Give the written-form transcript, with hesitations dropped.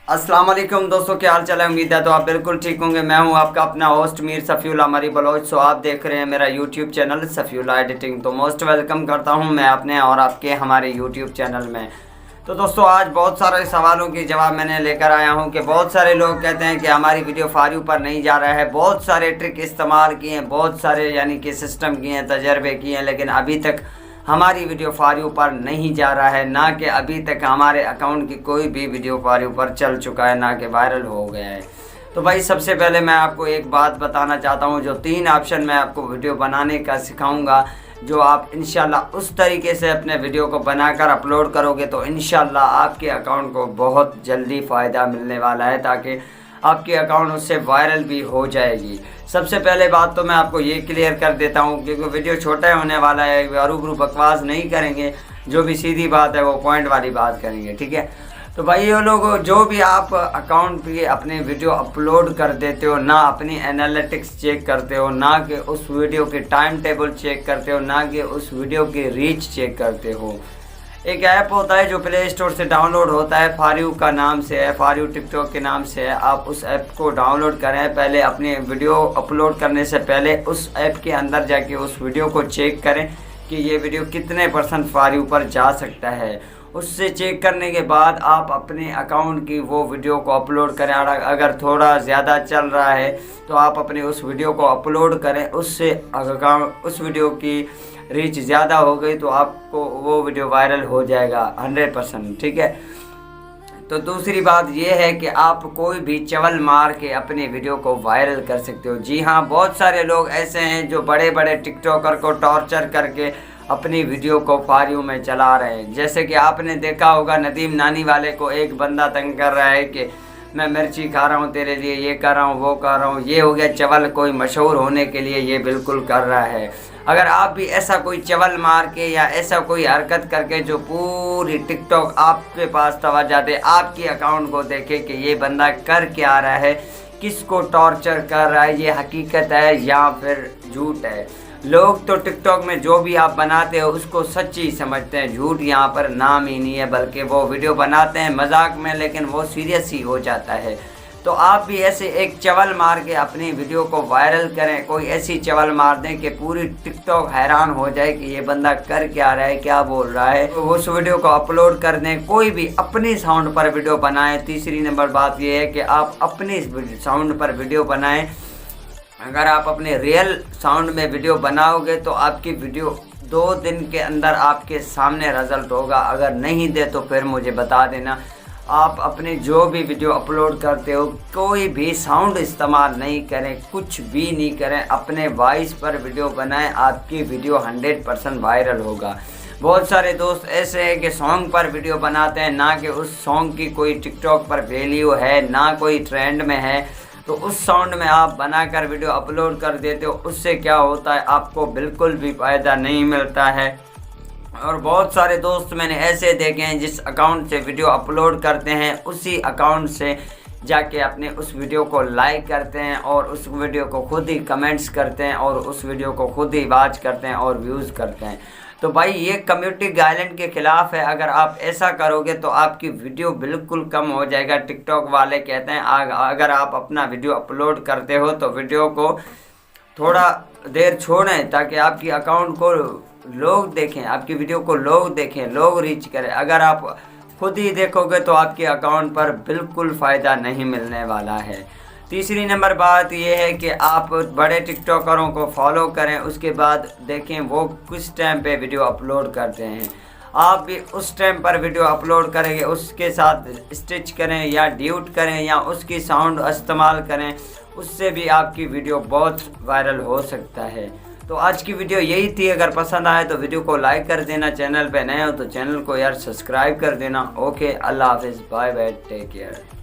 अस्सलाम वालेकुम दोस्तों, क्या हाल चाल है। उम्मीद है तो आप बिल्कुल ठीक होंगे। मैं हूं आपका अपना होस्ट मीर सफ़ीउल्लाह मरी बलोच। सो आप देख रहे हैं मेरा यूट्यूब चैनल सफ़ीउल्लाह एडिटिंग। तो मोस्ट वेलकम करता हूं मैं अपने और आपके हमारे यूट्यूब चैनल में। तो दोस्तों आज बहुत सारे सवालों के जवाब मैंने लेकर आया हूं कि बहुत सारे लोग कहते हैं कि हमारी वीडियो फॉर यू पर नहीं जा रहा है। बहुत सारे ट्रिक इस्तेमाल किए हैं, बहुत सारे यानी कि सिस्टम किए हैं, तजर्बे किए हैं, लेकिन अभी तक हमारी वीडियो फॉर यू पर नहीं जा रहा है। ना कि अभी तक हमारे अकाउंट की कोई भी वीडियो फॉर यू पर चल चुका है, ना कि वायरल हो गया है। तो भाई सबसे पहले मैं आपको एक बात बताना चाहता हूँ, जो 3 ऑप्शन मैं आपको वीडियो बनाने का सिखाऊंगा, जो आप इंशाल्लाह उस तरीके से अपने वीडियो को बनाकर अपलोड करोगे तो इंशाल्लाह आपके अकाउंट को बहुत जल्दी फ़ायदा मिलने वाला है, ताकि आपके अकाउंट उससे वायरल भी हो जाएगी। सबसे पहले बात तो मैं आपको ये क्लियर कर देता हूँ, क्योंकि वीडियो छोटा होने वाला है, हरू बकवास नहीं करेंगे, जो भी सीधी बात है वो पॉइंट वाली बात करेंगे, ठीक है। तो भाई ये लोग जो भी आप अकाउंट पे अपने वीडियो अपलोड कर देते हो, ना अपनी एनालिटिक्स चेक करते हो, ना कि उस वीडियो के टाइम टेबल चेक करते हो, ना कि उस वीडियो की रीच चेक करते हो। एक ऐप होता है जो प्ले स्टोर से डाउनलोड होता है, फॉर यू का नाम से है, फॉर यू टिकटॉक के नाम से है। आप उस ऐप को डाउनलोड करें, पहले अपने वीडियो अपलोड करने से पहले उस ऐप के अंदर जाके उस वीडियो को चेक करें कि ये वीडियो कितने % फॉर यू पर जा सकता है। उससे चेक करने के बाद आप अपने अकाउंट की वो वीडियो को अपलोड करें। और अगर थोड़ा ज़्यादा चल रहा है तो आप अपने उस वीडियो को अपलोड करें। उससे उस वीडियो की रीच ज़्यादा हो गई तो आपको वो वीडियो वायरल हो जाएगा 100%, ठीक है। तो दूसरी बात ये है कि आप कोई भी चवल मार के अपने वीडियो को वायरल कर सकते हो। जी हाँ, बहुत सारे लोग ऐसे हैं जो बड़े बड़े टिकटॉकर को टॉर्चर करके अपनी वीडियो को फॉर यू में चला रहे हैं। जैसे कि आपने देखा होगा, नदीम नानी वाले को एक बंदा तंग कर रहा है कि मैं मिर्ची खा रहा हूँ तेरे लिए, ये कर रहा हूँ, वो कर रहा हूँ। ये हो गया चवल, कोई मशहूर होने के लिए ये बिल्कुल कर रहा है। अगर आप भी ऐसा कोई चवल मार के या ऐसा कोई हरकत करके जो पूरी टिकटॉक आपके पास तवज्जो दे, आपके अकाउंट को देखे कि ये बंदा कर क्या रहा है, किसको टॉर्चर कर रहा है, ये हकीकत है या फिर झूठ है। लोग तो टिकटॉक में जो भी आप बनाते हो उसको सच्ची समझते हैं, झूठ यहाँ पर नाम ही नहीं है। बल्कि वो वीडियो बनाते हैं मजाक में, लेकिन वो सीरियस ही हो जाता है। तो आप भी ऐसे एक चवल मार के अपनी वीडियो को वायरल करें। कोई ऐसी चवल मार दें कि पूरी टिकटॉक हैरान हो जाए कि ये बंदा कर क्या रहा है, क्या बोल रहा है। तो उस वीडियो को अपलोड कर दें। कोई भी अपनी साउंड पर वीडियो बनाएं। तीसरी नंबर बात ये है कि आप अपनी साउंड पर वीडियो बनाएं। अगर आप अपने रियल साउंड में वीडियो बनाओगे तो आपकी वीडियो 2 दिन के अंदर आपके सामने रिजल्ट होगा। अगर नहीं दे तो फिर मुझे बता देना। आप अपने जो भी वीडियो अपलोड करते हो कोई भी साउंड इस्तेमाल नहीं करें, कुछ भी नहीं करें, अपने वॉइस पर वीडियो बनाएं। आपकी वीडियो 100% वायरल होगा। बहुत सारे दोस्त ऐसे हैं कि सॉन्ग पर वीडियो बनाते हैं, ना कि उस सॉन्ग की कोई टिकटॉक पर वैल्यू है, ना कोई ट्रेंड में है, तो उस साउंड में आप बनाकर वीडियो अपलोड कर देते हो। उससे क्या होता है, आपको बिल्कुल भी फ़ायदा नहीं मिलता है। और बहुत सारे दोस्त मैंने ऐसे देखे हैं जिस अकाउंट से वीडियो अपलोड करते हैं उसी अकाउंट से जाके अपने उस वीडियो को लाइक करते हैं और उस वीडियो को खुद ही कमेंट्स करते हैं और उस वीडियो को खुद ही वॉच करते हैं और व्यूज़ करते हैं। तो भाई ये कम्युनिटी गाइडलाइन के ख़िलाफ़ है। अगर आप ऐसा करोगे तो आपकी वीडियो बिल्कुल कम हो जाएगा। टिकटॉक वाले कहते हैं अगर आप अपना वीडियो अपलोड करते हो तो वीडियो को थोड़ा देर छोड़ें, ताकि आपकी अकाउंट को लोग देखें, आपकी वीडियो को लोग देखें, लोग रीच करें। अगर आप खुद ही देखोगे तो आपके अकाउंट पर बिल्कुल फ़ायदा नहीं मिलने वाला है। तीसरी नंबर बात यह है कि आप बड़े टिकटॉकरों को फॉलो करें, उसके बाद देखें वो किस टाइम पे वीडियो अपलोड करते हैं। आप भी उस टाइम पर वीडियो अपलोड करेंगे, उसके साथ स्टिच करें या ड्यूट करें या उसकी साउंड इस्तेमाल करें, उससे भी आपकी वीडियो बहुत वायरल हो सकता है। तो आज की वीडियो यही थी। अगर पसंद आए तो वीडियो को लाइक कर देना, चैनल पे नए हो तो चैनल को यार सब्सक्राइब कर देना। ओके, अल्लाह हाफिज़, बाय बाय, टेक केयर।